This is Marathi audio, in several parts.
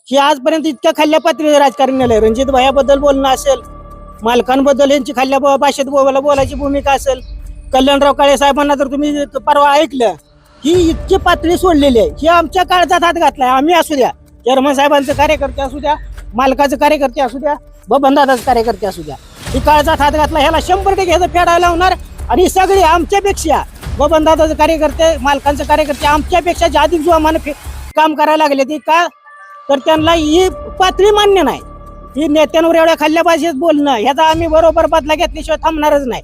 ही आजपर्यंत इतक्या खाल्ल्या पातळीवर राजकारण नेलंय. रणजित भायाबद्दल बोलणं असेल, मालकांबद्दल यांची खाल्ल्या भाषेत बोलायची भूमिका असेल, कल्याणराव काळे साहेबांना तर तुम्ही परवा ऐकलं, ही इतकी पातळी सोडलेली आहे. ही आमच्या काळजात हात घातलाय. आम्ही असू द्या, चेअरमन साहेबांचे कार्यकर्ते असू द्या, मालकाचे कार्यकर्ते असू द्या, बबनदादाचे कार्यकर्ते असू द्या, ही काळजात हात घातला. ह्याला 100% ह्याचं फेडायला लावणार. आणि सगळे आमच्यापेक्षा, बबनदादाचे कार्यकर्ते, मालकांचे कार्यकर्ते आमच्यापेक्षा अधिक जोमाने काम करायला लागले. ते का तर त्यांना ही पातळी मान्य नाही. ही नेत्यांवर एवढ्या खाल्ल्या भाषेत बोलणं, ह्याचा आम्ही बरोबर बदला घेतल्याशिवाय थांबणारच नाही.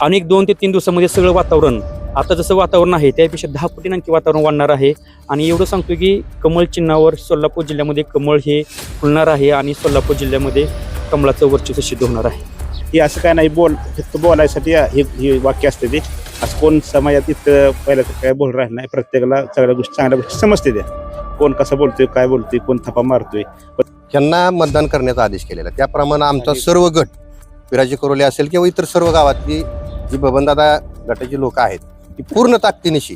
अनेक 2 ते 3 दिवसामध्ये सगळं वातावरण आता जसं वातावरण आहे त्यापेक्षा 10 पटीने आणखी वातावरण वाढणार आहे. आणि एवढं सांगतो की कमळ चिन्हावर सोलापूर जिल्ह्यामध्ये कमळ हे फुलणार आहे आणि सोलापूर जिल्ह्यामध्ये कमळाचं वर्चस्व सिद्ध होणार आहे. हे असं काय नाही, फक्त बोलायसाठी हे वाक्य असते. ते असं कोण समाजात इथं पहिलं काय बोल राहिलं नाही. प्रत्येकाला सगळ्या गोष्टी, चांगल्या गोष्टी समजते. त्या कोण कसं बोलतोय, काय बोलतोय, कोण थपा मारतोय. त्यांना मतदान करण्याचा आदेश केलेला. त्याप्रमाणे आमचा सर्व गट, पिराजी करोले असेल किंवा इतर सर्व गावातली जी बबनदादा गटाची लोक आहेत ती पूर्ण ताकदीनिशी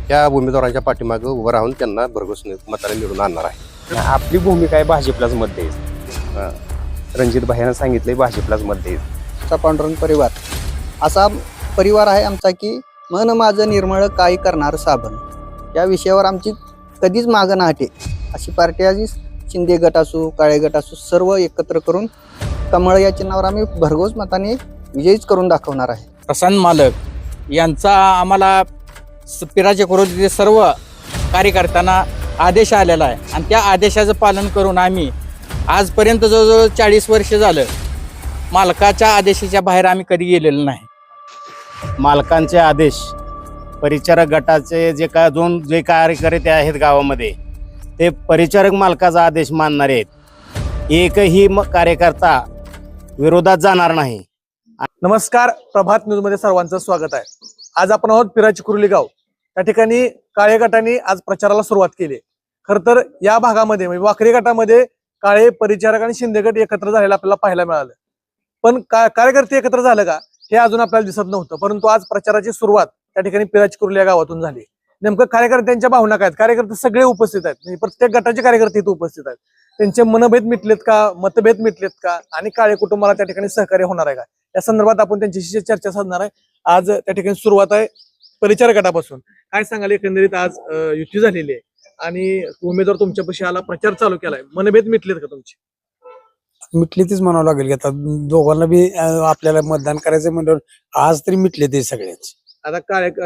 त्या उमेदवारांच्या पाठीमागे उभं राहून त्यांना भरघोस मताने निवडून आणणार आहे. आपली भूमिका आहे भाजपलाच मत द्यायचं. रणजित भाईनं सांगितलंय भाजपलाच मत द्यायचं. पांडुरंग परिवार असा परिवार आहे आमचा की मन माझं निर्मळ काय करणार साबण, या विषयावर आमची कधीच मागं ना हटे. अशी पार्टी आधी शिंदे गट असू, काळे गट असू, सर्व एकत्र करून कमळ या चिन्हावर आम्ही भरघोस मताने विजयीच करून दाखवणार आहे. प्रशांत मालक यांचा आम्हाला पिराचे करोलीचे सर्व कार्यकर्त्यांना आदेश आलेला आहे आणि त्या आदेशाचं पालन करून आम्ही आजपर्यंत जवळजवळ 40 वर्ष झालं मालकाच्या आदेशाच्या बाहेर आम्ही कधी गेलेलो नाही. मालकांचे आदेश, परिचारक गटाचे जे कार्यकर्ते आहेत गावामध्ये, ते परिचारक मालकाचा आदेश मानणारे आहेत. एकही कार्यकर्ता विरोधात जाणार नाही. नमस्कार, प्रभात न्यूजमध्ये सर्वांचं स्वागत आहे. आज आपण आहोत पिराची कुर्ली गाव. त्या ठिकाणी काळे गटाने आज प्रचाराला सुरुवात केली. खर तर या भागामध्ये म्हणजे वाकरी गटामध्ये काळे, परिचारक आणि शिंदे गट एकत्र झालेला आपल्याला पाहायला मिळालं. पण कार्यकर्ते एकत्र झालं का हे अजून आपल्याला दिसत नव्हतं. परंतु आज प्रचाराची सुरुवात त्या ठिकाणी पिराची कुर्ली या गावातून झाली. नेमकं कार्यकर्त्यांच्या भावना काय आहेत, कार्यकर्ते सगळे उपस्थित आहेत, म्हणजे प्रत्येक गटाचे कार्यकर्ते इथे उपस्थित आहेत. त्यांचे मनभेद मिटलेत का, मतभेद मिटलेत का, आणि काळे कुटुंबाला त्या ठिकाणी सहकार्य होणार आहे का, या संदर्भात आपण त्यांच्याशी चर्चा साधणार आहे. आज त्या ठिकाणी सुरुवात आहे परिचारक गटापासून. काय सांगाल, एकंदरीत आज युती झालेली आहे आणि उमेदवार तुमच्यापाशी आला, प्रचार चालू केलाय, मनभेद मिटलेत का तुमचे? मिटले तेच म्हणावं लागेल की आता दोघांना बी आपल्याला मतदान करायचं म्हणल्यावर आज तरी मिटले ते सगळ्याच. आता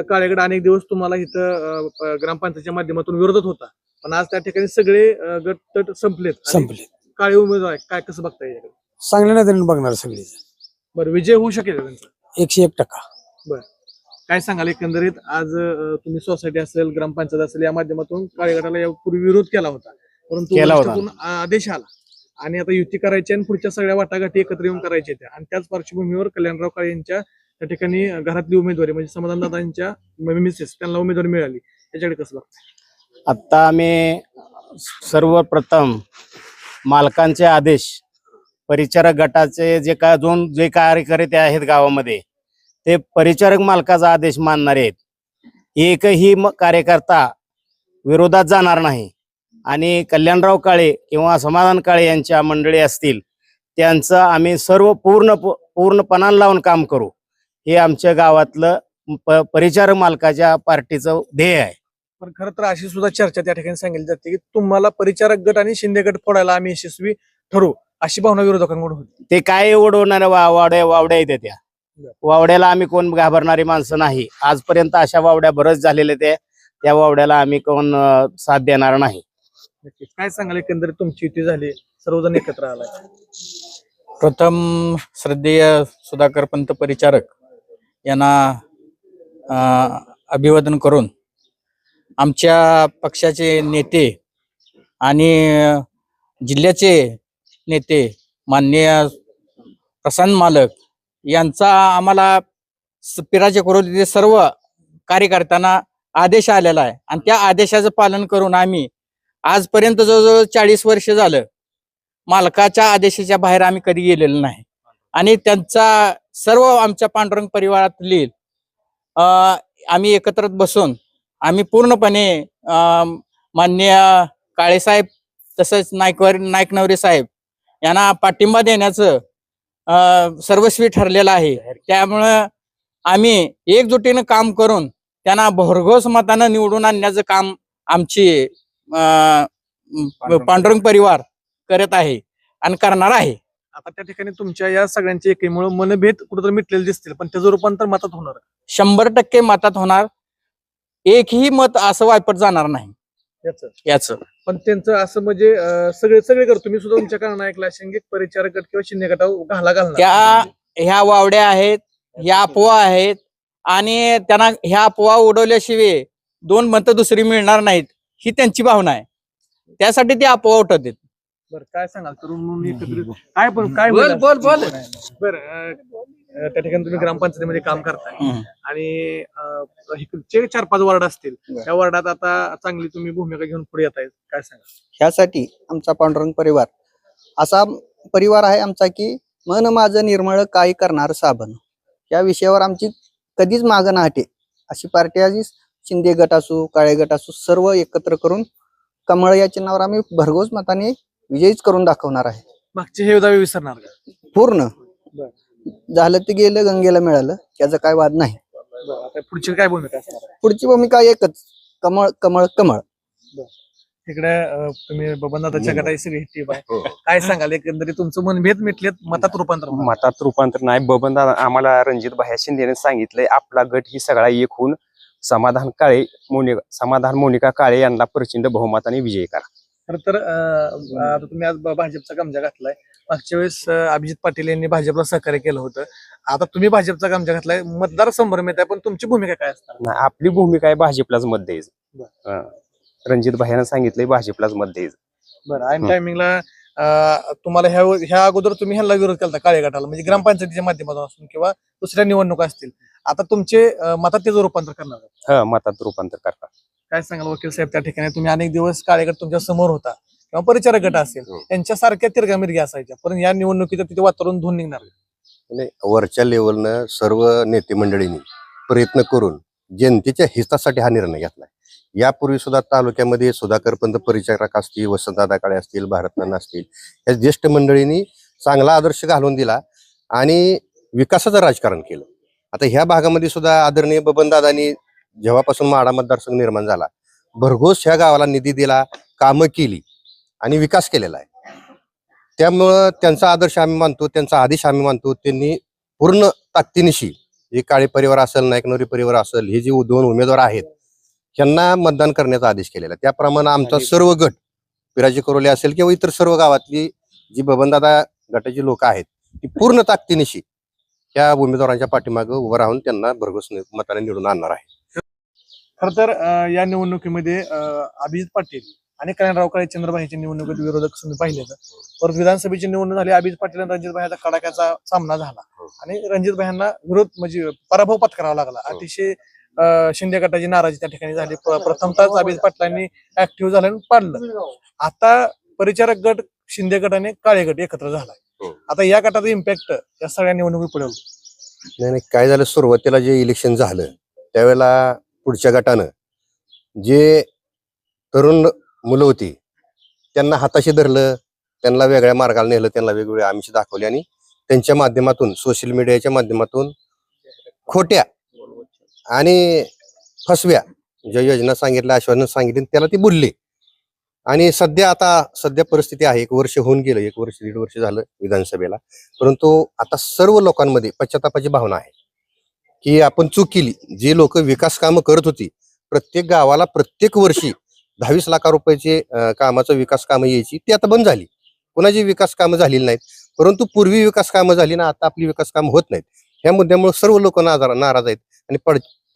काळेगड अनेक दिवस तुम्हाला इथं ग्रामपंचायतच्या माध्यमातून विरोधात होता, पण आज त्या ठिकाणी सगळे गट तट संपले. काळे उमेदवार आहे, काय कसं बघताय याकडे? चांगल्या नजरेने बघणार सगळे. बरं, विजय होऊ शकेल त्यांचा 101%. बरं, काय सांगाल एकंदरीत आज तुम्ही सोसायटी असेल, ग्रामपंचायत असेल, या माध्यमातून काळे गटाला यापूर्वी विरोध केला होता, परंतु आदेश आला आणि आता युती करायची आणि पुढच्या सगळ्या वाटाघाटी एकत्र येऊन करायच्या त्या, आणि त्याच पार्श्वभूमीवर कल्याणराव काळे यांच्या त्या ठिकाणी घरातली उमेदवारी म्हणजे समाधानदादांच्या मिसेस त्यांना उमेदवारी मिळाली, याच्याकडे कसं बघताय? आता आम्ही सर्वप्रथम मालकांचे आदेश, परिचारक गटाचे जे कार्यकर्ते आहेत गावामध्ये, ते परिचारक मालकाचा आदेश मानणारे आहेत. एकही कार्यकर्ता विरोधात जाणार नाही. आणि कल्याणराव काळे किंवा समाधान काळे यांच्या मंडळी असतील त्यांचं आम्ही सर्व पूर्णपणाने लावून काम करू, हे आमच्या गावातलं परिचारक मालकाच्या पार्टीचं ध्येय आहे. पण खरं तर अशी सुद्धा चर्चा त्या ठिकाणी सांगितली जाते की तुम्हाला परिचारक गट आणि शिंदे गट फोडायला आम्ही यशस्वी ठरू, अशी भावना विरोधकांकडून होती. ते काय उडवणाऱ्या वावड्या येते. त्या वावड्याला आम्ही कोण घाबरणारी माणसं नाही. आजपर्यंत अशा वावड्या बरंच झालेल्या, त्या वावड्याला आम्ही कोण साथ देणार नाही. काय सांगाल, एकंदरीत तुमची युती झाली, सर्वजण एकत्र आलाय. प्रथम श्रद्धेय सुधाकर पंत परिचारक यांना अभिवादन करून आमच्या पक्षाचे नेते आणि जिल्ह्याचे नेते माननीय प्रशांत मालक यांचा आम्हाला पिराचे करोलीचे सर्व कार्यकर्त्यांना आदेश आलेला आहे आणि त्या आदेशाचं पालन करून आम्ही आजपर्यंत जवळजवळ 40 वर्ष झालं मालकाच्या आदेशाच्या बाहेर आम्ही कधी गेलेलो नाही. आणि त्यांचा सर्व आमच्या पांडुरंग परिवारातली आम्ही एकत्र बसून आम्ही पूर्णपणे माननीय काळेसाहेब तसंच नाईकनवरे साहेब यांना पाठिंबा देण्याचं सर्वस्वी ठरलेलं आहे. त्यामुळं आम्ही एकजुटीनं काम करून त्यांना भरघोस मतानं निवडून आणण्याचं काम आमची पांडुरंग परिवार करत आहे आणि करणार आहे. आता त्या ठिकाणी तुमच्या या सगळ्यांच्या एकीमुळे मनभेद कुठेतरी मिटलेले दिसतील, पण त्याचं रूपांतर मतात होणार. 100% मतात होणार. एकही मत असं वायपट जाणार नाही याच. पण त्यांचं असं म्हणजे सगळे करतो. तुम्ही सुद्धा तुमच्या कानावर ऐकला शैंगिक परिचारक गट किंवा शिंदे गटावर घालणार. ह्या वावड्या आहेत, ह्या अफवा आहेत आणि त्यांना ह्या अफवा उडवल्याशिवाय 2 मतं दुसरी मिळणार नाहीत ही त्यांची भावना आहे. त्यासाठी ते अफवा उठवतात. बरं, काय सांगाल तरुण म्हणून एकत्रित काय पण काय बोल. बरं, त्या ठिकाणी तुम्ही ग्रामपंचायतीमध्ये काम करताय आणि इकडचे 4-5 वार्ड असतील, त्या वार्डात आता चांगली तुम्ही भूमिका घेऊन पुढे येत आहे, काय सांगा? ह्यासाठी आमचा पांडुरंग परिवार असा परिवार आहे आमचा की मन माझं निर्मळ काय करणार साबण, या विषयावर आमची कधीच मागं ना हटे. अशी पार्टी आधी शिंदे गट असू, काळे गट असू, सर्व एकत्र करून कमळ या चिन्हावर आम्ही भरघोस मताने विजयीच करून दाखवणार आहे. मागचे हे दावे विसरणार का? पूर्ण झालं ते गेलं, गंगेला मिळालं, याचा काय वाद नाही. आता पुढची काय भूमिका असणार आहे? पुढची भूमिका एकच, कमळ कमळ कमळ. तिकडे तुम्ही बबनदादाच्या गटाची सगळी टीम आहे, काय सांगाल एकंदरीत तुमचं मनभेद मिटलेत, मतात रूपांतर होणार? मतात रूपांतर नाही. बबनदादा आम्हाला रणजित भाया शिंदेने सांगितलंय आपला गट ही सगळा एक होऊन समाधान मोनिका काळे यांना प्रचंड बहुमताने विजयी करा. खरं तर आता तुम्ही आज भाजपचा गमजा घातलाय. मागच्या वेळेस अभिजित पाटील यांनी भाजपला सहकार्य केलं होतं, आता तुम्ही भाजपचा गमजा घातलाय, मतदार संभ्रमित आहे, पण तुमची भूमिका काय असणार? नाही, आपली भूमिका आहे भाजपलाच मत द्यायचं. रणजित भायानं सांगितलंय भाजपलाच मत द्यायचं. बरं, ऐन टायमिंगला तुम्हाला ह्या अगोदर तुम्ही ह्याला विरोध केला काळे गटाला, म्हणजे ग्रामपंचायतीच्या माध्यमातून असून किंवा दुसऱ्या निवडणुका असतील, आता तुमचे मतात त्याचं रूपांतर करणार? मतात रूपांतर करतात. काय सांगाल वकील साहेब, त्या ठिकाणी तुम्ही अनेक दिवस काळे गट तुमच्या समोर होता किंवा परिचारक गट असेल, त्यांच्या सारख्या तिरगामिरगी असायच्या, पण या निवडणुकीचं तिथे वातावरण धुवून निघणार. नाही, वरच्या लेवलनं सर्व नेते मंडळींनी प्रयत्न करून जनतेच्या हितासाठी हा निर्णय घेतलाय. यापूर्वी सुद्धा तालुक्यामध्ये सुधाकर पंत परिचारक असतील, वसंतदादा काळे असतील, भारतनाना असतील, या ज्येष्ठ मंडळींनी चांगला आदर्श घालून दिला आणि विकासाचं राजकारण केलं. आता ह्या भागामध्ये सुद्धा आदरणीय बबनदादांनी जेव्हापासून माढा मतदारसंघ निर्माण झाला, भरघोस ह्या गावाला निधी दिला, कामं केली आणि विकास केलेला आहे. त्यामुळं त्यांचा आदर्श आम्ही मानतो, त्यांचा आदेश आम्ही मानतो. त्यांनी पूर्ण ताकदीनिशी जे काळे परिवार असेल, नाईकनवरे परिवार असेल, हे जे 2 उमेदवार आहेत यांना मतदान करण्याचा आदेश केलेला. त्याप्रमाणे आमचा सर्व गट, पिराजी करोले असेल किंवा इतर सर्व गावातली जी बबनदादा गटाची लोक आहेत, ती पूर्ण ताकदीनिशी त्या उमेदवारांच्या पाठीमागे उभं राहून त्यांना भरघोस मताने निवडून आणणार आहे. खर तर या निवडणुकीमध्ये अभिजित पाटील आणि कल्याणराव काळे चंद्रभाईच्या निवडणुकीत विरोधक तुम्ही पाहिले तर, परत विधानसभेची निवडणूक झाली, अभिजित पाटील आणि रणजित भाईचा कडाक्याचा सामना झाला आणि रणजित भाईंना विरोध म्हणजे पराभव पत्करावा लागला. अतिशय शिंदे गटाची नाराजी त्या ठिकाणी झाली. प्रथमतः अभिजित पाटलांनी ऍक्टिव्ह झालं पाडलं. आता परिचारक गट, शिंदे गट आणि काळे गट एकत्र झालाय. आता या गटाचा इम्पॅक्ट या सगळ्या निवडणुकी पुढे नाही, काय झालं, सुरुवातीला जे इलेक्शन झालं त्यावेळेला पुढच्या गटानं जे तरुण मुलं होती त्यांना हाताशी धरलं, त्यांना वेगळ्या मार्गाला नेलं, त्यांना वेगवेगळे आमिष दाखवले आणि त्यांच्या माध्यमातून, सोशल मीडियाच्या माध्यमातून खोट्या आणि फसव्या ज्या योजना सांगितल्या, आश्वासन सांगितले, त्याला ती बोलली. आणि सध्या परिस्थिती आहे, 1 वर्ष होऊन गेलं, 1 वर्ष 1.5 वर्ष झालं विधानसभेला, परंतु आता सर्व लोकांमध्ये पश्चातापाची भावना आहे की आपण चूक केली. जे लोक विकास कामं करत होती, प्रत्येक गावाला प्रत्येक वर्षी 22 लाख रुपयाचे कामाचं विकास कामं यायची, ती आता बंद झाली. कोणाची विकास कामं झालेली नाहीत, परंतु पूर्वी विकास कामं झाली ना, आता आपली विकास कामं होत नाहीत. ह्या मुद्द्यामुळे सर्व लोक नाराज आहेत आणि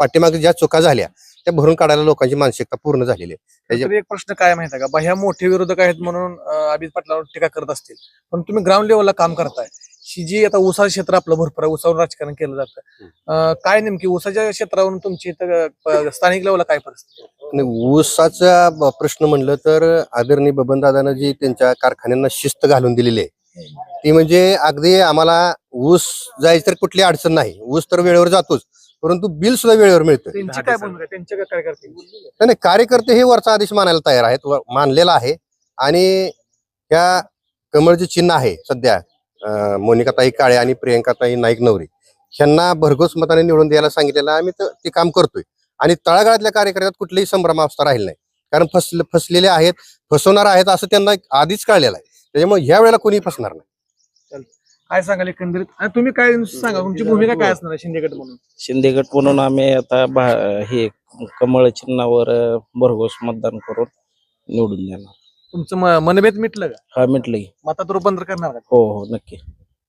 पाठीमागे ज्या चुका झाल्या त्या भरून काढायला लोकांची मानसिकता पूर्ण झालेली आहे. एक प्रश्न काय माहिती आहे का, ह्या मोठे विरोधक आहेत म्हणून अभिजित पाटलावर टीका करत असतील, पण तुम्ही ग्राउंड लेवलला काम करताय. जी आता ऊसाचं क्षेत्र आपलं भरपूर आहे, ऊसावर राजकारण केलं जातं, काय नेमकी ऊसाच्या क्षेत्रावरून तुमची स्थानिक लेवलला काय परिस्थिती? ऊसाचा प्रश्न म्हणलं तर आदरणीय बबनदादांना जी त्यांच्या कारखान्यांना शिस्त घालून दिलेली आहे, ती म्हणजे अगदी आम्हाला ऊस जायचं तर कुठली अडचण नाही, ऊस तर वेळेवर जातोच, परंतु बिल सुद्धा वेळेवर मिळतं. त्यांची काय भूमिका, त्यांच्या काय करते? नाही, कार्यकर्ते हे वरचा आदेश मानायला तयार आहेत, मानलेला आहे. आणि ह्या कमळचे चिन्ह आहे सध्या मोनिकाताई काळे आणि प्रियंकाताई नाईक नवरे ह्यांना भरघोस मताने निवडून द्यायला सांगितलेलं आम्ही ते काम करतोय. आणि तळागाळातल्या कार्यकर्त्यात कुठलीही संभ्रमावस्था राहील नाही, कारण फसलेले आहेत, फसवणार आहेत असं त्यांना आधीच कळलेलं आहे. त्याच्यामुळे ह्या वेळेला कोणी फसणार नाही. काय सांगाल एकंदरीत आणि तुम्ही काय सांगा तुमची भूमिका काय असणार आहे शिंदे गट म्हणून? शिंदे गट म्हणून आम्ही आता हे कमळ चिन्हावर भरघोस मतदान करून निवडून देणार. तुमचं मनभेद मिटलं का? हा मिटलं की. मतात रूपांतर करणार का? हो हो नक्की.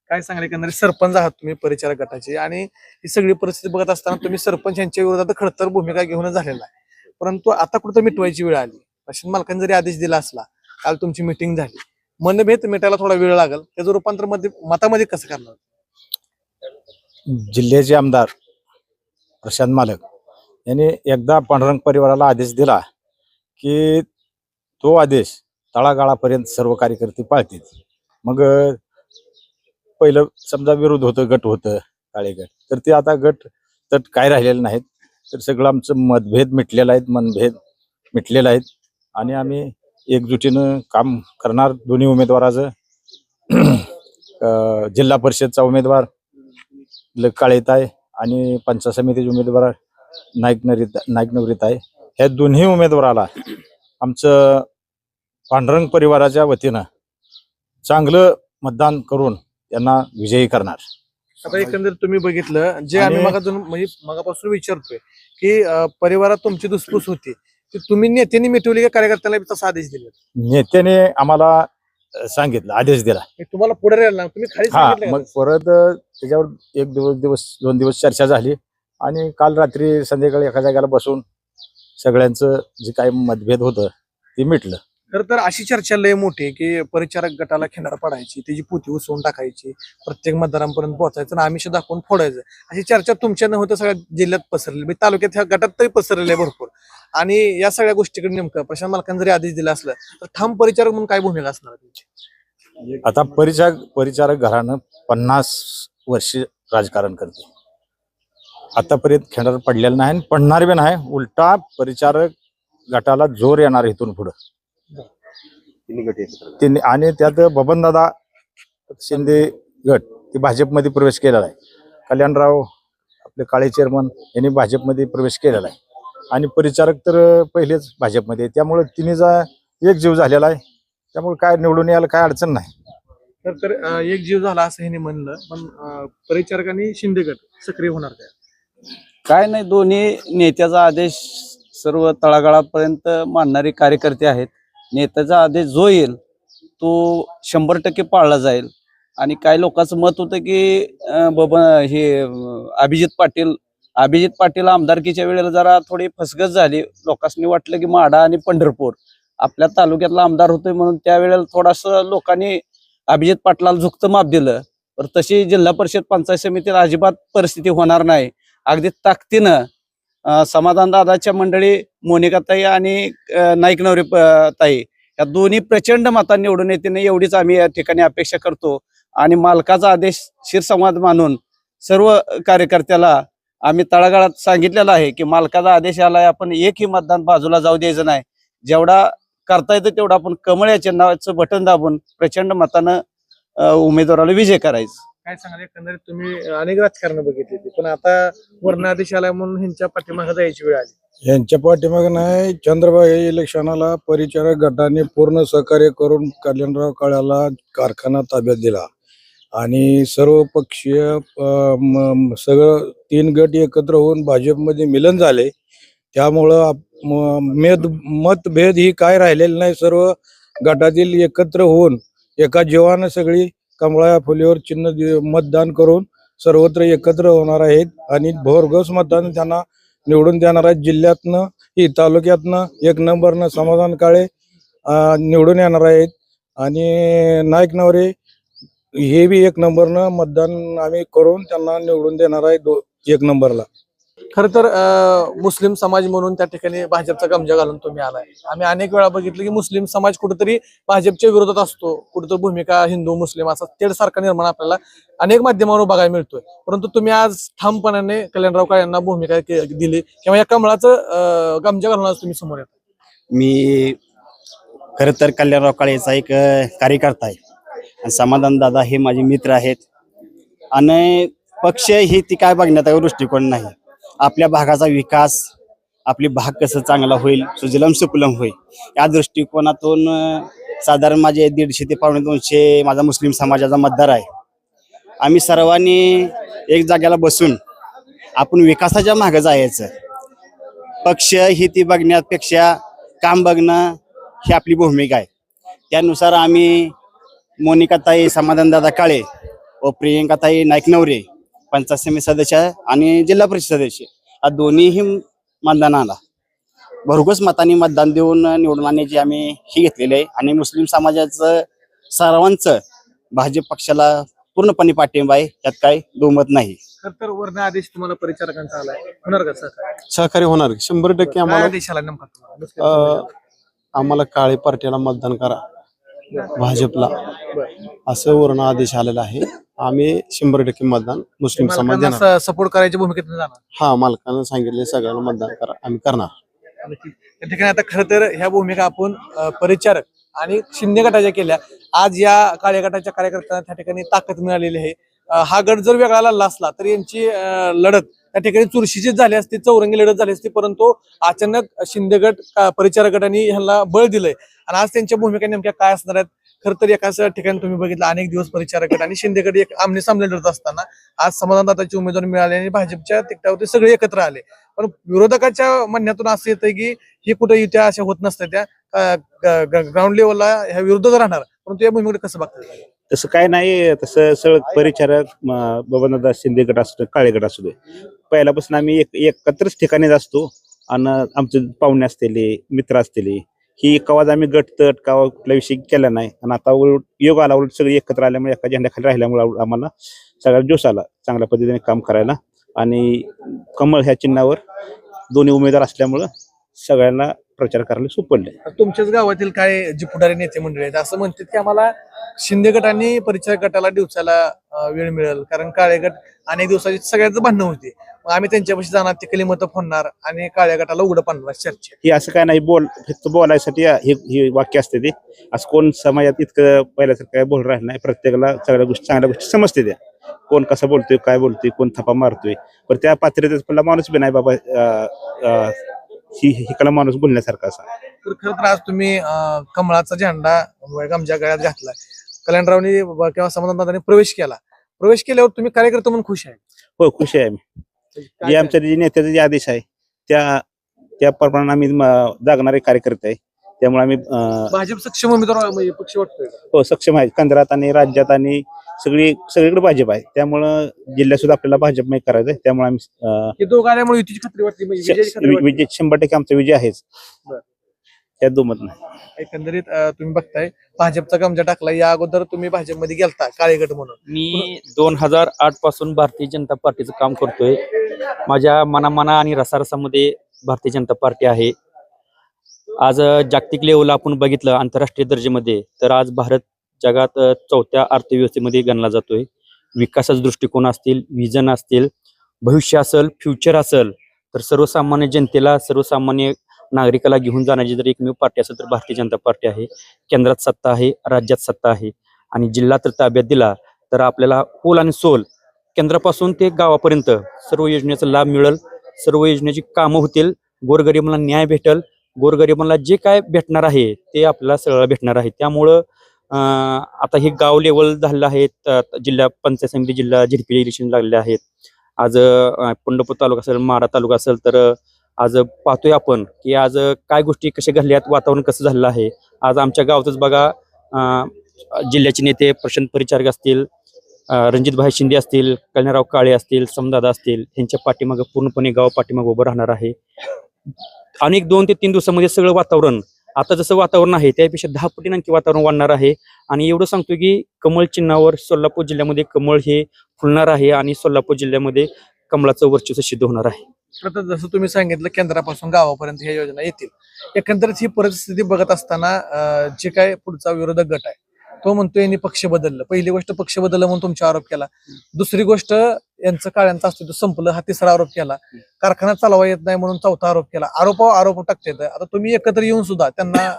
काय सांगाल एकंदरीत सरपंच आहात तुम्ही परिचारक गटाचे आणि ही सगळी परिस्थिती बघत असताना तुम्ही सरपंच यांच्या विरोधात खडतर भूमिका घेऊन झालेला आहे, परंतु आता कुठं मिटवायची वेळ आली. राशन मालकांनी जरी आदेश दिला असला, काल तुमची मिटिंग झाली, मनभेद मिटायला थोडा वेळ लागेल, त्याचं रूपांतर मतामध्ये कसं करणार? जिल्ह्याचे आमदार प्रशांत मालक यांनी एकदा पांडुरंग परिवाराला आदेश दिला की तो आदेश तळागाळापर्यंत सर्व कार्यकर्ते पाळतील. मग पहिलं समजा विरोध होतं, गट होतं, काळे गट, तर ते आता गट तट काय राहिलेले नाहीत. तर सगळं आमचं मतभेद मिटलेलं आहेत, मनभेद मिटलेलं आहेत आणि आम्ही एकजुटीनं काम करणार. दोन्ही उमेदवाराचं जिल्हा परिषदचा उमेदवार काळेत आहे आणि पंचायत समितीचे उमेदवार नाईक नवरीत आहे. ह्या दोन्ही उमेदवाराला आमचं पांडुरंग परिवाराच्या वतीनं चांगलं मतदान करून त्यांना विजयी करणार. आता एकंदरीत तुम्ही बघितलं जे आम्ही मगापासून विचारतोय की परिवारात तुमची धुसफूस होती, ती तुम्ही नेत्यांनी मिटवली का कार्यकर्त्याला तसा आदेश दिला? नेत्याने आम्हाला सांगितलं, आदेश दिला. तुम्हाला पुढे राहिला तुम्ही खाली हा, सांगितलं मग परत त्याच्यावर एक दोन दिवस चर्चा झाली आणि काल रात्री संध्याकाळी एका जागेला बसून सगळ्यांचं जे काही मतभेद होतं ते मिटलं. खर तर अशी चर्चा लय मोठी आहे की परिचारक गटाला खिंडार पडायची, त्याची पोती उसवून टाकायची, प्रत्येक मतदारांपर्यंत पोहोचायचं आणि आमिष दाखवून फोडायचं, अशी चर्चा तुमच्या न होतं सगळ्या जिल्ह्यात पसरली, तालुक्यात ह्या गटात तरी पसरलेले आहे भरपूर. आणि या सगळ्या गोष्टीकडे नेमकं प्रशांत मालकांनी जरी आदेश दिला असला तर ठाम परिचारक म्हणून काय भूमिका असणार तुमची? आता परिचारक घरानं 50 वर्ष राजकारण करते, आतापर्यंत खिंडार पडलेला नाही आणि पडणार बी नाही. उलटा परिचारक गटाला जोर येणार इथून पुढं. आणि त्यात बबनदादा शिंदे गट ते भाजपमध्ये प्रवेश केलेला आहे. कल्याणराव आपले काळे चेअरमन यांनी भाजपमध्ये प्रवेश केलेला आहे आणि परिचारक तर पहिलेच भाजपमध्ये, त्यामुळे तिन्हीचा एक जीव झालेला आहे. त्यामुळे काय निवडून यायला काय अडचण नाही. तर एक जीव झाला असं ह्यांनी म्हणलं, पण परिचारकांनी शिंदे गट सक्रिय होणार काय नाही, दोन्ही नेत्याचा आदेश सर्व तळागाळापर्यंत मानणारे कार्यकर्ते आहेत. नेत्याचा आदेश जो येईल तो 100% पाळला जाईल. आणि काही लोकांचं मत होतं की अभिजित पाटील आमदारकीच्या वेळेला जरा थोडी फसगत झाली, लोकांनी वाटलं की माढा आणि पंढरपूर आपल्या तालुक्यातला आमदार होतोय म्हणून त्यावेळेला थोडंसं लोकांनी अभिजित पाटलाला झुकतं माप दिलं. तर तशी जिल्हा परिषद पंचायत समितीला अजिबात परिस्थिती होणार नाही. अगदी ताकदीनं समाधान दादाच्या मंडळी मोनिकाताई आणि नाईक नवरे ताई या दोन्ही प्रचंड मतांनी निवडून येते, एवढीच आम्ही या ठिकाणी अपेक्षा करतो. आणि मालकाचा आदेश शिरसंवाद मानून सर्व कार्यकर्त्याला आम्ही तळागाळात सांगितलेलं आहे की मालकाचा आदेश आलाय, आपण एकही मतदान बाजूला जाऊ द्यायचं नाही. जेवढा करता येतं तेवढा आपण कमळ या चिन्हाचं बटन दाबून प्रचंड मतानं उमेदवाराला विजय करायचं. काय सांगाल एकंदरीत तुम्ही अनेक राजकारण बघितले, पण आता वर्ण आदेश आलाय म्हणून ह्यांच्या पाठीमागे जायची वेळ आली. यांच्या पाठीमागे नाही, चंद्रभाई इलेक्शनाला परिचारक गटाने पूर्ण सहकार्य करून कल्याणराव काळ्याला कारखाना ताब्यात दिला आणि सर्व पक्षीय सगळं 3 गट एकत्र होऊन भाजपमध्ये मिलन झाले. त्यामुळं मतभेद ही काय राहिलेली नाही, सर्व गटातील एकत्र होऊन एका जीवानं सगळी कमळा फुलीवर चिन्ह मतदान करून सर्वत्र एकत्र होणार आहेत आणि भरघोस मतदान त्यांना निवडून देणार आहेत. जिल्ह्यातनं ही तालुक्यातनं 1 नंबरनं समाधान काळे निवडून येणार आहेत आणि नाईक नवरे हे बी 1 नंबरनं मतदान आम्ही करून त्यांना निवडून देणार आहे 1 नंबरला. खर तर मुस्लिम समाज म्हणून त्या ठिकाणी भाजपचा गमजा घालून तुम्ही आलाय. आम्ही अनेक वेळा बघितलं की मुस्लिम समाज कुठेतरी भाजपच्या विरोधात असतो, कुठेतरी भूमिका हिंदू मुस्लिम असा तेढसारखा निर्माण आपल्याला अनेक माध्यमांवर बघायला मिळतोय. परंतु तुम्ही आज ठामपणाने कल्याणराव काळे यांना भूमिका दिली किंवा या कमळाचं गमजा घालून आज तुम्ही समोर येता. मी खरं तर कल्याणराव काळेचा एक कार्यकर्ता आहे आणि समाधान दादा हे माझे मित्र आहेत आणि पक्ष ही ती काय बघण्याचा दृष्टिकोन नाही. आपल्या भागाचा विकास, आपली भाग कसं चांगला होईल, सुजलम सुफलम होईल या दृष्टिकोनातून साधारण माझे 150 ते 250 माझा मुस्लिम समाजाचा मतदार आहे. आम्ही सर्वांनी एक जाग्याला बसून आपण विकासाच्या मागे जायचं. पक्ष ही ती बघण्यापेक्षा काम बघणं ही आपली भूमिका आहे. त्यानुसार आम्ही मोनिकाताई समाधानदादा काळे व प्रियंकाताई नाईक-नवरे पंचायत समिती सदस्य आणि जिल्हा परिषद सदस्य या दोन्हीही मतदानाला भरघोस मतांनी मतदान देऊन निवडून आणण्याची आम्ही ही घेतलेली आहे आणि मुस्लिम समाजाचं सर्वांचं भाजप पक्षाला पूर्णपणे पाठिंबा आहे, त्यात काही दुमत नाही. खरं तर वर्ण आदेश तुम्हाला परिचारकांचा आलाय, होणार का सहकार्य? सहकार्य होणार 100% काय आम्हाला. आदेश आला नेमका तुम्हाला? आम्हाला काळे पार्टीला मतदान करा, भाजपला, असं वर्ण आदेश आलेला आहे. आम्ही 100% मतदान मुस्लिम समाज देणार. सपोर्ट करायच्या भूमिकेतून जाणार. हा, मालकानं सांगितले सगळ्यांना मतदान करा, आम्ही करणार. त्या ठिकाणी आता खरं तर ह्या भूमिका आपण परिचारक आणि शिंदे गटाच्या केल्या. आज या काळे गटाच्या कार्यकर्त्यांना त्या ठिकाणी ताकद मिळालेली आहे. हा गट जर वेगळा असला तर यांची लढत त्या ठिकाणी चुरशीची झाली असती, चौरंगी लढत झाली असती, परंतु अचानक शिंदे गट परिचारक गटाने ह्यांना बळ दिलंय आणि आज त्यांच्या भूमिका नेमक्या काय असणार आहेत. खरं तर एकाच ठिकाणी तुम्ही बघितलं अनेक दिवस परिचारक गट आणि शिंदे गट एक आमने सामने लढत असताना आज समाधानदादाची उमेदवार मिळाली आणि भाजपच्या तिकटावरती सगळे एकत्र आले. पण विरोधकाच्या म्हणण्यातून असं येतंय की ही कुठे युत्या अशा होत नसतात, त्या ग्राउंड लेवलला ह्या विरोधात राहणार. परंतु या भूमिकेकडे कसं बघतात? तसं काय नाही. तसं सगळं परिचारक बबनदादा शिंदे गट असू दे, काळे गट असू दे, पहिल्यापासून आम्ही एकत्रच ठिकाणीच असतो आणि आमचे पाहुणे असलेले, मित्र असलेले, ही कवाज आम्ही गट तट कावा कुठला विषय केला नाही. आणि आता उलट योग आला, उलट सगळे एकत्र आल्यामुळे एका झेंड्याखाली राहिल्यामुळे आम्हाला सगळ्यात जोश आला चांगल्या पद्धतीने काम करायला. आणि कमळ ह्या चिन्हावर दोन्ही उमेदवार असल्यामुळं सगळ्यांना प्रचार करायला सोपं पडले. तुमच्याच गावातील काय जे पुढारी नेते मंडळी आहेत असं म्हणतात की आम्हाला शिंदे गट आणि परिचारक गटाला दिवसाला वेळ मिळेल, कारण काळे गट अनेक दिवसाची सगळ्याच भांडणं होती. मग आम्ही त्यांच्यापाशी जाणार, तिकली मतं फोडणार आणि काळ्या गटाला उघडं पाडणार चर्चा. ही असं काय नाही, फक्त बोलायसाठी ही वाक्य असते ते. असं कोण समाजात इतकं पहिल्यासारखं काय बोल राहिलं नाही. प्रत्येकाला सगळ्या गोष्टी, चांगल्या गोष्टी समजते त्या. कोण कसं बोलतोय, काय बोलतोय, कोण थपा मारतोय, पण त्या पात्रतेच पहिला माणूस बी नाही बाबा ही कला माणूस बोलण्यासारखा असा. तर खरं तर आज तुम्ही कमळाचा झेंडा आमच्या गळ्यात घातलाय, कल्याणरावनी किंवा समाधानदादांनी प्रवेश केल्यावर तुम्ही कार्यकर्ता म्हणून खुश आहे? हो, खुश आहे आम्ही. जे आमच्या जे नेत्याचे जे आदेश आहे त्या प्रमाणे आम्ही जागणारे कार्यकर्ते आहे. त्यामुळे आम्ही भाजप सक्षम उमेदवार पक्ष वाटतोय? हो, सक्षम आहे. केंद्रात आणि राज्यात आणि सगळीकडे भाजप आहे. त्यामुळं जिल्ह्यात सुद्धा आपल्याला भाजपमय करायचं आहे. त्यामुळे आम्ही दोघं आल्यामुळे युतीची खात्री वाटते, विजय 100% आमचा विजय आहेच, त्यात दुमत नाही. एकंदरीत तुम्ही बघताय भाजपचा गमजा टाकला. या अगोदर तुम्ही भाजपमध्ये गेलता काळे गट म्हणून? मी 2008 पासून भारतीय जनता पार्टीचं काम करतोय. माझ्या मनामना आणि रसारसामध्ये भारतीय जनता पार्टी आहे. आज जागतिक लेवलला आपण बघितलं, आंतरराष्ट्रीय दर्जामध्ये, तर आज भारत जगात 4थ्या अर्थव्यवस्थेमध्ये गणला जातोय. विकासाचा दृष्टिकोन असतील, विजन असतील, भविष्य असेल, फ्युचर असेल, तर सर्वसामान्य जनतेला, सर्वसामान्य नागरिकाला घेऊन जाण्याची जर एकमेव पार्टी असेल तर भारतीय जनता पार्टी आहे. केंद्रात सत्ता आहे, राज्यात सत्ता आहे आणि जिल्हा तर ताब्यात दिला तर आपल्याला पोल आणि सोल, केंद्रापासून ते गावापर्यंत सर्व योजनेचा लाभ मिळेल, सर्व योजनेची कामं होतील, गोरगरिबांना न्याय भेटेल, गोरगरिबांना जे काय भेटणार आहे ते आपल्याला सगळं भेटणार आहे. त्यामुळं आता हे गाव लेवल झालेलं आहे, जिल्हा पंचायत समिती, जिल्हा झेडपी इलेक्शन लागलेले आहेत. आज पंढरपूर तालुका असेल, माढा तालुका असेल, तर आज पाहतोय आपण की आज काय गोष्टी कशा घडल्यात, वातावरण कसं झालेलं आहे. आज आमच्या गावातच बघा, जिल्ह्याचे नेते प्रशांत परिचारक असतील, रणजितभाई शिंदे असतील, कल्याणराव काळे असतील, समदादा असतील, यांच्या पाठीमागं पूर्णपणे गाव पाठीमागं उभं राहणार आहे. अनेक 2 ते 3 दिवसामध्ये सगळं वातावरण, आता जसं वातावरण आहे त्यापेक्षा 10 पटीने आणखी वातावरण वाढणार आहे. आणि एवढं सांगतो की कमळ चिन्हावर सोलापूर जिल्ह्यामध्ये कमळ हे फुलणार आहे आणि सोलापूर जिल्ह्यामध्ये कमळाचं वर्चस्व सिद्ध होणार आहे. तर जसं तुम्ही सांगितलं, केंद्रापासून गावापर्यंत ह्या योजना येतील. एकंदरीत ही परिस्थिती बघत असताना जे काय पुढचा विरोधक गट आहे तो म्हणतो यांनी पक्ष बदललं. पहिली गोष्ट पक्ष बदललं म्हणून तुमचा आरोप केला. दुसरी गोष्ट यांचं काळ्यांचं अस्तित्व संपलं हा तिसरा आरोप केला. कारखाना चालवा येत नाही म्हणून चौथा आरोप केला. आरोप टाकते. आता तुम्ही एकत्र येऊन सुद्धा त्यांना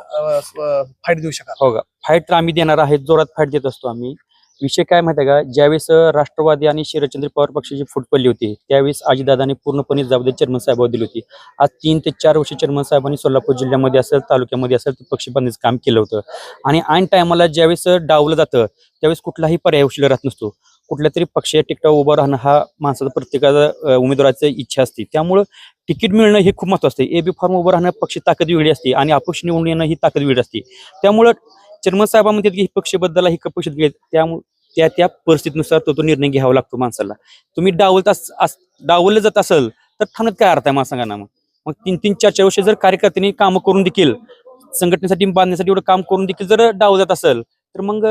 फाईट देऊ शकाल? हो का, फाईट तर आम्ही देणार आहे, जोरात फाईट देत असतो आम्ही. विषय काय माहिती आहे का, ज्यावेळेस राष्ट्रवादी आणि शरदचंद्र पवार पक्षाची फूट पडली होती त्यावेळेस अजितदादांनी पूर्णपणे जबाबदारी चेअरमन साहेबांवर दिली होती. आज 3 ते 4 वर्ष चेअरमन साहेबांनी सोलापूर जिल्ह्यामध्ये असेल, तालुक्यामध्ये असेल, ते पक्ष बांधण्याचं काम केलं होतं. आणि ऐन टायमाला ज्यावेळेस डावलं जातं त्यावेळेस कुठलाही पर्याय शिल्लक राहत नसतो. कुठल्या तरी पक्षाच्या तिकिटावर उभं राहणं हा माणसाचा प्रत्येकाचा उमेदवाराची इच्छा असते. त्यामुळं तिकीट मिळणं हे खूप महत्त्वाचं असते. AB फॉर्म उभं राहणं पक्ष ताकद वेगळी असते आणि अपक्ष निवडून येणं ही ताकद वेगळी असते. त्यामुळं चेअरमन साहेब म्हणतात की ही पक्ष बदला, ही पक्ष गेले, त्यामुळे त्या परिस्थितीनुसार तो निर्णय घ्यावा लागतो माणसाला. तुम्ही डावललं जात असेल तर थांबण्यात काय अर्थ आहे मला सांगा ना. मग 3-3, 4-4 वर्ष जर कार्यकर्त्यांनी कामं करून देखील संघटनेसाठी बांधण्यासाठी एवढं काम करून देखील जर डावलं जात असेल तर मग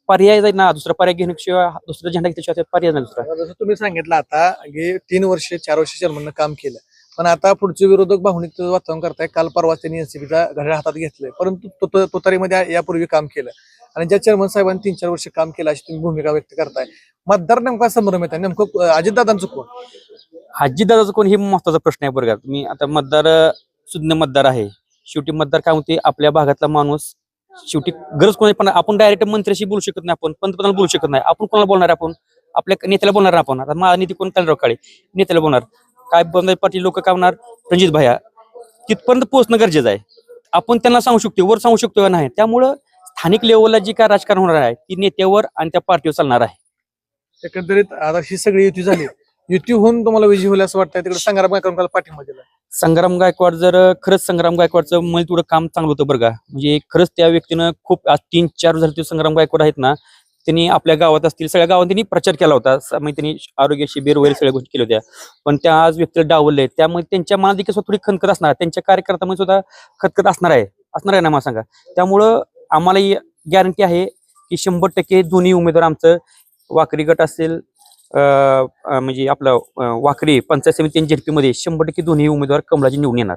पर्याय जाईल ना, दुसरा पर्याय घेण्याशिवाय दुसरा झेंडा घेतल्याशिवाय पर्याय नाही दुसरा. जसं तुम्ही सांगितलं आता हे 3 वर्ष 4 वर्ष चेअरमननं काम केलं, पण आता पुढचे विरोधक भावनिक वातावरण करताय. काल परवा त्यांनी एनसीपीचा घड्याळ हातात घेतलंय, परंतु तुतारीमध्ये यापूर्वी काम केलं आणि ज्या चेअरमन साहेबांनी 3-4 वर्ष काम केलं अशी तुम्ही भूमिका व्यक्त करताय. मतदार नेमका संभ्रम येत आहे, नेमकं अजितदादांचं कोण? अजितदादाचं कोण हे महत्वाचा प्रश्न आहे बरं का. तुम्ही आता मतदार सुज्ञ मतदार आहे. शेवटी मतदार काय होते, आपल्या भागातला माणूस शेवटी गरज कोणी, पण आपण डायरेक्ट मंत्र्याशी बोलू शकत नाही, आपण पंतप्रधान बोलू शकत नाही. आपण कोणाला बोलणार, आपण आपल्या नेत्याला बोलणार. आपण आता माझा नेते कोण, कल्याणराव काळे नेत्याला बोलणार. काय बंद पार्टी लोक काय म्हणणार, रणजित भैया, तिथपर्यंत पोहोचणं गरजेचं आहे. आपण त्यांना सांगू शकतो, वर सांगू शकतो का नाही. त्यामुळं स्थानिक लेवलला जी काय राजकारण होणार आहे ती नेत्यावर आणि त्या पार्टीवर चालणार आहे. एकंदरीत आता ही सगळी युती झाली, युती होऊन तुम्हाला विजय होईल असं वाटतंय? तिकडे संग्राम गायकवाड पाठिंबा दिला. संग्राम गायकवाड जर खरंच संग्राम गायकवाडचं मला तेवढं काम चांगलं होतं बरं का. म्हणजे खरंच त्या व्यक्तीनं खूप आज 3-4 झाले संग्राम गायकवाड आहेत ना, त्यांनी आपल्या गावात असतील सगळ्या गावात त्यांनी प्रचार केला होता. म्हणजे त्यांनी आरोग्य शिबिर वगैरे सगळ्या गोष्टी केल्या होत्या, पण त्या आज व्यक्तीला डावलले. त्यामुळे त्यांच्या मनात देखील थोडी खनखत असणार, त्यांच्या कार्यकर्त्यामध्ये सुद्धा खतखत असणार आहे ना मला सांगा. त्यामुळं आम्हाला गॅरंटी आहे की 100% दोन्ही उमेदवार आमचं वाकरी गट असेल म्हणजे आपलं वाकरी पंचायत समिती NJP मध्ये 100% दोन्ही उमेदवार कमळाचे निवडून येणार.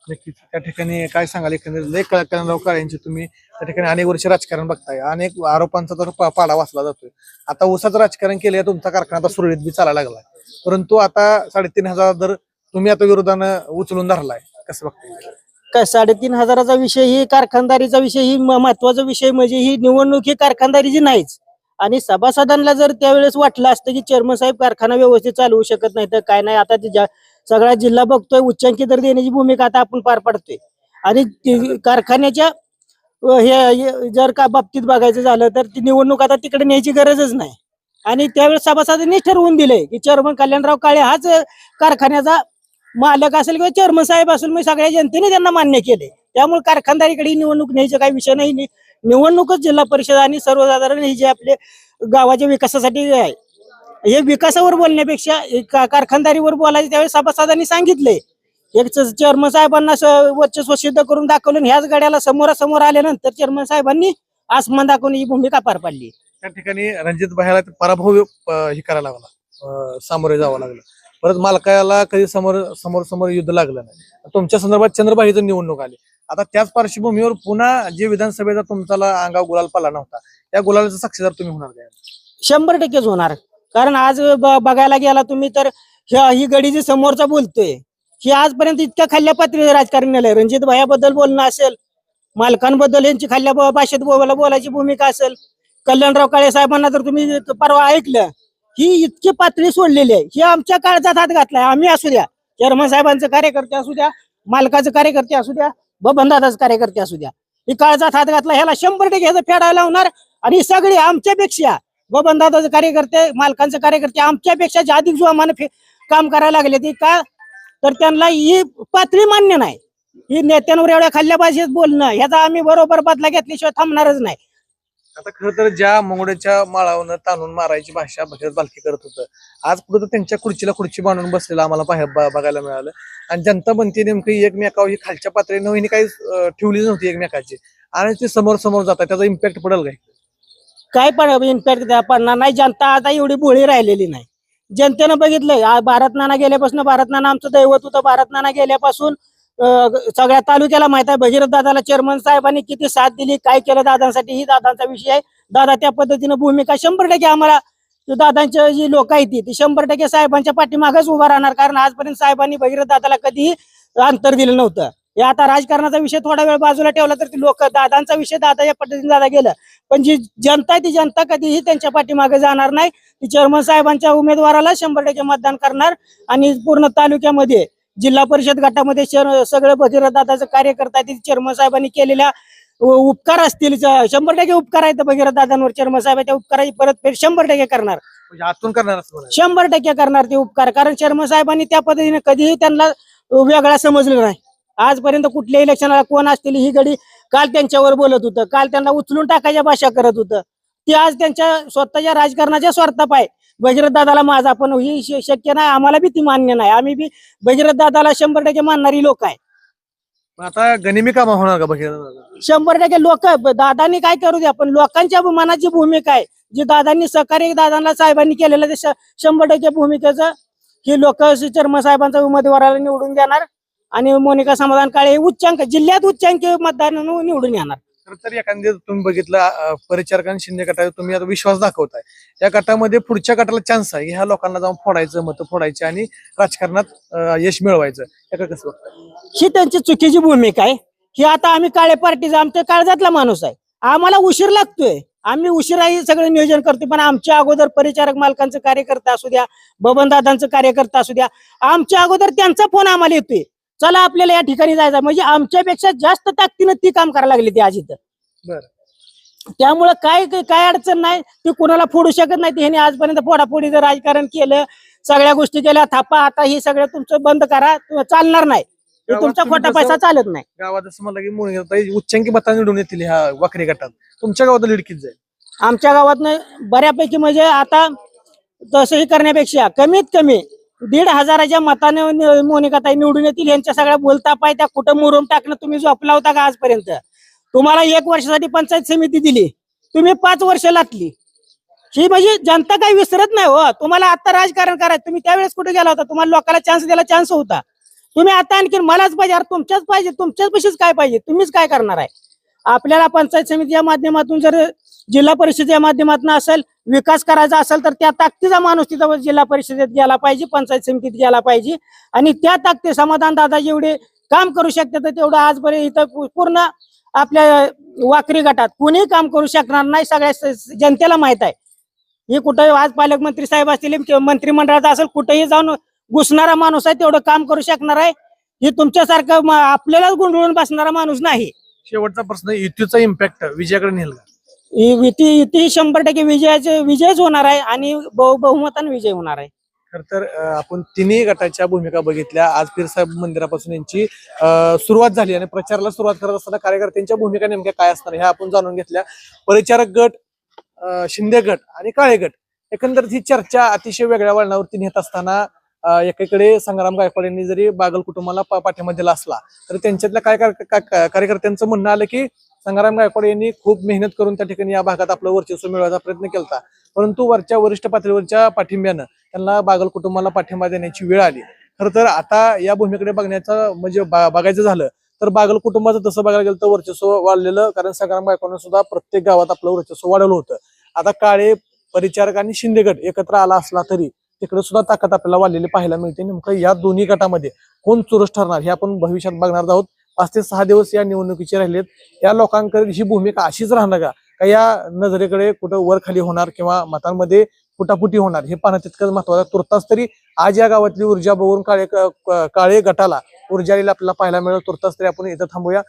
नक्कीच. त्या ठिकाणी काय सांगाल, एकंदरीत कल्याणराव काळेंची तुम्ही त्या ठिकाणी अनेक वर्ष राजकारण बघताय, अनेक आरोपांचा तर पाडा वाचला जातोय. आता ऊसाचं राजकारण केलं, तुमचा कारखाना आता सुरळीत बी चालायला लागलाय, परंतु आता 3,500 दर तुम्ही आता विरोधानं उचलून धरलाय, कसं बघताय? काय 3,500चा विषय ही कारखानदारीचा विषय ही महत्वाचा विषय म्हणजे ही निवडणूक ही कारखानदारीची नाहीच. आणि सभासदांना जर त्यावेळेस वाटलं असतं की चेअरमन साहेब कारखाना व्यवस्थित चालवू शकत नाही तर काय नाही, आता सगळा जिल्हा बघतोय, उच्चांकी दर देण्याची भूमिका आता आपण पार पाडतोय. आणि कारखान्याच्या हे जर का बाबतीत बघायचं झालं तर ती निवडणूक आता तिकडे न्यायची गरजच नाही. आणि त्यावेळेस सभासदांनी ठरवून दिले की चेअरमन कल्याणराव काळे हाच कारखान्याचा मालक असेल किंवा चेअरमन साहेब असेल, मग सगळ्या जनतेने त्यांना मान्य केले. त्यामुळे कारखानदारीकडे निवडणूक न्यायचा काही विषय नाही. निवडणूकच जिल्हा परिषद आणि सर्वसाधारण हे जे आपले गावाच्या विकासासाठी आहे, हे विकासावर बोलण्यापेक्षा कारखानदारीवर बोलायचे. त्यावेळेस सभासदांनी सांगितले, एक चेअरमन साहेबांना वर्चस्व सिद्ध करून दाखवलं. ह्याच गाड्याला समोरासमोर आल्यानंतर चेअरमन साहेबांनी आसमान दाखवून ही भूमिका पार पाडली. त्या ठिकाणी रणजित भाईला पराभव हे करायला लागला, सामोरे जावं लागलं. परत मालकाला कधी समोर युद्ध लागलं नाही. तुमच्या संदर्भात चंद्रबाईचं निवडणूक आली. आता त्याच पार्श्वभूमीवर पुन्हा जे विधानसभेचा तुमचा अंगाव गुलाल पाला नव्हता, त्या गुलालाचा साक्षीदार तुम्ही होणार काय? 100% होणार. कारण आज बघायला गेला तुम्ही तर ही गडी जी समोरचा बोलतोय ही आजपर्यंत इतक्या खाल्ल्या पातळीवर राजकारण नेलंय. रणजित भाईबद्दल बोलणं असेल, मालकांबद्दल यांची खाल्ल्या भाषेत बोलायची भूमिका असेल, कल्याणराव काळे साहेबांना तर तुम्ही परवा ऐकलं, ही इतकी पातळी सोडलेली आहे. ही आमच्या काळजात हात घातलाय. आम्ही असू द्या, चेअरमन साहेबांचे कार्यकर्ते असू द्या, मालकाचे कार्यकर्ते असू द्या, बबनदादाचे कार्यकर्ते असू द्या, ही काळजात हात घातला. ह्याला 100% ह्याचं फेडायला लावणार. आणि सगळे आमच्यापेक्षा बबनदादाचे कार्यकर्ते, मालकांचे कार्यकर्ते आमच्यापेक्षा अधिक जोमाने काम करायला लागले. ते का तर त्यांना ही पातळी मान्य नाही. ही नेत्यांवर एवढ्या खाल्ल्या भाषेत बोलणं, ह्याचा आम्ही बरोबर बदला घेतल्याशिवाय थांबणारच नाही. आता खरं तर ज्या मंगोड्याच्या माळावनं ताणून मारायची भाषा भगीरथ बालके करत होतं, आज कुठं त्यांच्या खुर्चीला खुर्ची बांधून बसलेला आम्हाला बघायला मिळालं. आणि जनता बनते नेमकी एकमेकावर ही खालच्या पातळीनं हिने काही ठेवलीच नव्हती एकमेकाची, आणि ते समोर जातात. त्याचा इम्पॅक्ट पडेल काय? काय इम्पॅक्ट पडणार नाही. जनता आता एवढी भोळी राहिलेली नाही. जनतेनं बघितलंय, भारत नाना गेल्यापासून, भारत नाना आमचं दैवत होतं, भारत नाना गेल्यापासून सगळ्या तालुक्याला माहित आहे. भगीरथ दादाला चेअरमन साहेबांनी किती साथ दिली, काय केलं दादांसाठी, ही दादांचा विषय आहे. दादा त्या पद्धतीनं भूमिका 100% आम्हाला दादांची जी लोक आहेत ती 100% साहेबांच्या पाठीमागच उभा राहणार. कारण आजपर्यंत साहेबांनी भगीरथ दादाला कधीही अंतर दिलं नव्हतं. हे आता राजकारणाचा विषय थोडा वेळ बाजूला ठेवला तर ती लोक दादांचा विषय दादाच्या पद्धतीने दादा गेलं, पण जी जनता आहे ती जनता कधीही त्यांच्या पाठीमागे जाणार नाही. ती चेअरमन साहेबांच्या उमेदवाराला 100% मतदान करणार. आणि पूर्ण तालुक्यामध्ये जिल्हा परिषद गटामध्ये सगळे भगीरथ दादाचं कार्यकर्ता आहेत. चेअरमन साहेबांनी केलेल्या उपकार असतील, 100% उपकार आहेत भगीरथ दादांवर. चेअरमन साहेब त्या उपकाराची परतफेड 100% करणार, म्हणजे आतून करणार असं म्हणायचं. 100% करणार ते उपकार. कारण चेअरमन साहेबांनी त्या पद्धतीने कधीही त्यांना वेगळा समजलं नाही. आजपर्यंत कुठल्या इलेक्शनाला कोण असतील ही गडी काल त्यांच्यावर बोलत होतं, काल त्यांना उचलून टाकायच्या भाषा करत होतं. ते आज त्यांच्या स्वतःच्या राजकारणाच्या स्वार्थापाय भगीरथ दादाला माझा, पण ही शक्य नाही, आम्हाला बी ती मान्य नाही. आम्ही बी भगीरथ दादाला 100% मानणारी लोक आहे. आता गनिमी कामं होणार का भगीरथ दादा? 100% लोक दादांनी काय करू द्या, पण लोकांच्या मनाची भूमिका आहे जी दादांनी सहकार्य दादांना साहेबांनी केलेलं ते 100% भूमिकेचं ही लोक चेअरमन साहेबांचा उमेदवाराला निवडून देणार. आणि मोनिका समाधान काळे उच्चांक जिल्ह्यात उच्चांकी मतदान निवडून येणार. तर एखाद्या तुम्ही बघितलं परिचारक आणि शिंदे गटावर तुम्ही आता विश्वास दाखवताय, या गटामध्ये पुढच्या गटाला चान्स आहे ह्या लोकांना जाऊन फोडायचं, मतं फोडायची आणि राजकारणात यश मिळवायचं, याकडे कसं बघताय? ही त्यांची चुकीची भूमिका आहे. ही आता आम्ही काळे पार्टीचा आमच्या काळजातला माणूस आहे, आम्हाला उशीर लागतोय, आम्ही उशिराही सगळं नियोजन करतो. पण आमच्या अगोदर परिचारक मालकांचं कार्यकर्ता असू द्या, बबनदादांचं कार्यकर्ता असू द्या, आमच्या अगोदर त्यांचा फोन आम्हाला येतोय, चला आपल्याला या ठिकाणी जायचं. म्हणजे आमच्यापेक्षा जास्त ताकदीनं ती काम करायला लागली ती आज इथं. त्यामुळं काय अडचण नाही, ती कोणाला फोडू शकत नाही. ह्याने आजपर्यंत फोडाफोडीचं राजकारण केलं, सगळ्या गोष्टी केल्या, थापा. आता ही सगळं तुमचं बंद करा, चालणार नाही, तुमचा खोटा पैसा चालत नाही. गावात असं म्हणलं की मोनिका उच्चांकी मतांनी निवडून येतील ह्या वाकरी गटात. तुमच्या गावात लीड किती जाईल? आमच्या गावात बऱ्यापैकी म्हणजे आता तसंही करण्यापेक्षा कमीत कमी 1,500च्या मताने मोनिकाताई निवडून येतील. यांच्या सगळ्या बोलतापाय त्या कुठं मुरुम टाकणं तुम्ही झोपला होता का आजपर्यंत? तुम्हाला 1 वर्षासाठी पंचायत समिती दिली, तुम्ही 5 वर्ष लाटली. ही म्हणजे जनता काही विसरत नाही हो. तुम्हाला आता राजकारण करायचं, तुम्ही त्यावेळेस कुठे गेला होता? तुम्हाला लोकांना चान्स द्यायला चान्स होता. तुम्ही आता आणखी मलाच पाहिजे, तुमच्याच पाहिजे, तुमच्याच पैसेच काय पाहिजे, तुम्हीच काय करणार आहे? आपल्याला पंचायत समितीच्या माध्यमातून जर जिल्हा परिषदेच्या माध्यमातून असेल विकास करायचा असेल तर त्या ताकदीचा माणूस तिथं जिल्हा परिषदेत गेला पाहिजे, पंचायत समितीत गेला पाहिजे. आणि त्या ताकदी समाधान दादा जेवढे काम करू शकतात तेवढं आजपर्यंत इथं पूर्ण आपल्या वाकरी गटात कुणीही काम करू शकणार नाही. सगळ्या जनतेला माहित आहे. हे कुठे आज पालकमंत्री साहेब असतील, मंत्रिमंडळात असेल, कुठेही जाऊन घुसणारा माणूस आहे, तेवढं काम करू शकणार आहे. हे तुमच्यासारखं आपल्यालाच गुंडळून बसणारा माणूस नाही. शेवटचा प्रश्न, युतीचा इम्पॅक्ट विजयाकडे नेल का? युती 100% विजयच होणार आहे आणि बहुमताने विजय होणार आहे. खर तर आपण तिन्ही गटाच्या भूमिका बघितल्या. आज पीरसाहेब मंदिरापासून यांची सुरुवात झाली आणि प्रचाराला सुरुवात करत असताना कार्यकर्त्यांच्या भूमिका नेमक्या काय असणार ह्या आपण जाणून घेतल्या. परिचारक गट, शिंदे गट आणि काळे गट, एकंदरीत ही चर्चा अतिशय वेगळ्या वळणावरती नेत असताना एकीकडे संग्राम गायकवाड यांनी जरी बागल कुटुंबाला पाठिंबा दिला असला तरी त्यांच्यातल्या काय कार्यकर्त्यांचं म्हणणं आलं की संग्राम गायकवाड यांनी खूप मेहनत करून त्या ठिकाणी या भागात आपलं वर्चस्व मिळवायचा प्रयत्न केला, परंतु वरच्या वरिष्ठ पातळीवरच्या पाठिंब्यानं त्यांना बागल कुटुंबाला पाठिंबा देण्याची वेळ आली. खरं तर आता या भूमिकेकडे बघण्याचं म्हणजे बघायचं झालं तर बागल कुटुंबाचं तसं बघायला गेलं तर वर्चस्व वाढलेलं, कारण संग्राम गायकवाडनं सुद्धा प्रत्येक गावात आपलं वर्चस्व वाढवलं होतं. आता काळे, परिचारक आणि शिंदे गट एकत्र आला असला तरी तिकडे सुद्धा ताकद आपल्याला वाढलेली पाहायला मिळते. नेमकं या दोन्ही गटामध्ये कोण चुरस ठरणार हे आपण भविष्यात बघणार आहोत. 5 ते 6 दिवस या निवडणुकीचे राहिलेत. या लोकांकडे ही भूमिका अशीच राहणार का या नजरेकडे कुठं वर खाली होणार किंवा मतांमध्ये फुटाफुटी होणार हे पाहणं तितकंच महत्वाचं. तुर्तास तरी आज या गावातली ऊर्जा बघून काळे गटाला ऊर्जा आपल्याला पाहायला मिळेल. तुर्तास तरी आपण इथं थांबूया.